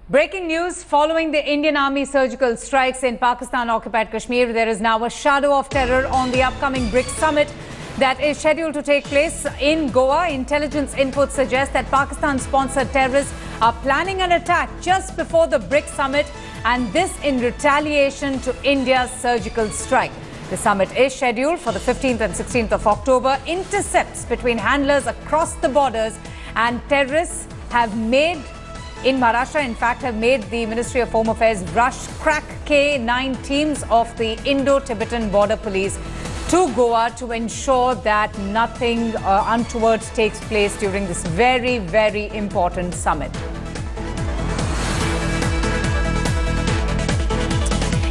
Breaking news following the Indian Army surgical strikes in Pakistan-occupied Kashmir. There is now a shadow of terror on the upcoming BRICS summit that is scheduled to take place in Goa. Intelligence input suggests that Pakistan-sponsored terrorists are planning an attack just before the BRICS summit, and this in retaliation to India's surgical strike. The summit is scheduled for the 15th and 16th of October. Intercepts between handlers across the borders and terrorists in Maharashtra, in fact, have made the Ministry of Home Affairs rush crack K9 teams of the Indo-Tibetan Border Police to Goa to ensure that nothing untoward takes place during this very, very important summit.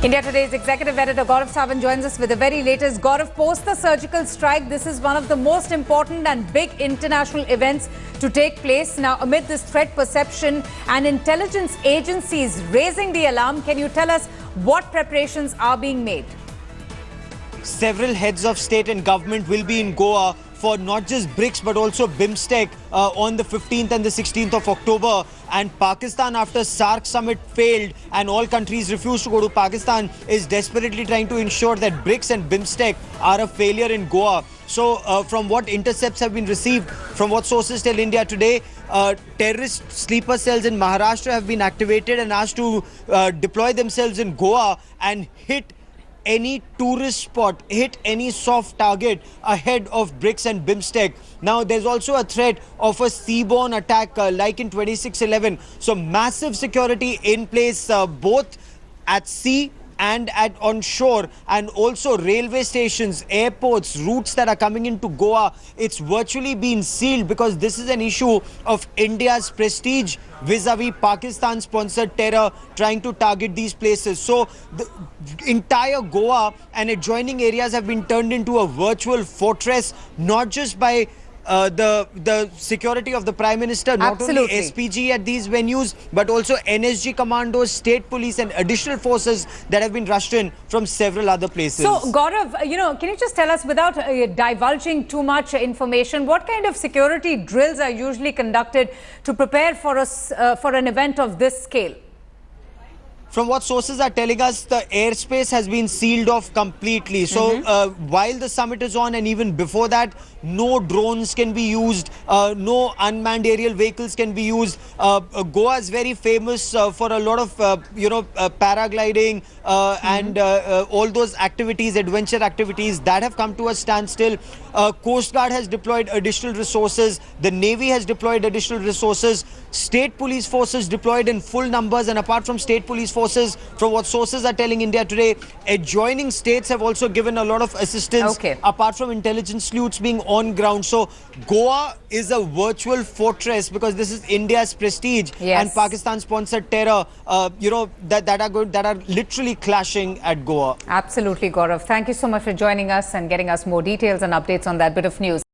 India Today's executive editor Gaurav Sawant joins us with the very latest. Gaurav, post the surgical strike, this is one of the most important and big international events to take place. Now, amid this threat perception and intelligence agencies raising the alarm, can you tell us what preparations are being made? Several heads of state and government will be in Goa for not just BRICS but also BIMSTEC on the 15th and the 16th of October. And Pakistan, after SAARC summit failed and all countries refused to go to Pakistan, is desperately trying to ensure that BRICS and BIMSTEC are a failure in Goa. So from what intercepts have been received, from what sources tell India Today, terrorist sleeper cells in Maharashtra have been activated and asked to deploy themselves in Goa and hit any tourist spot, hit any soft target ahead of BRICS and BIMSTEC. Now, there's also a threat of a seaborne attack like in 2611. So massive security in place both at sea and on shore, and also railway stations, airports, routes that are coming into Goa. It's virtually been sealed because this is an issue of India's prestige vis-a-vis Pakistan-sponsored terror trying to target these places. So the entire Goa and adjoining areas have been turned into a virtual fortress, not just by the security of the Prime Minister, not only SPG at these venues, but also NSG commandos, state police and additional forces that have been rushed in from several other places. So, Gaurav, can you just tell us, without divulging too much information, what kind of security drills are usually conducted to prepare for an event of this scale? From what sources are telling us, the airspace has been sealed off completely. So while the summit is on and even before that, no drones can be used, no unmanned aerial vehicles can be used. Goa is very famous for a lot of, paragliding and all those activities, adventure activities that have come to a standstill. Coast Guard has deployed additional resources. The Navy has deployed additional resources. State police forces deployed in full numbers. And apart from state police forces, from what sources are telling India Today, adjoining states have also given a lot of assistance, apart from intelligence sleuths being on ground. So Goa is a virtual fortress because this is India's prestige and Pakistan-sponsored terror, that are literally clashing at Goa. Absolutely, Gaurav. Thank you so much for joining us and getting us more details and updates on that bit of news.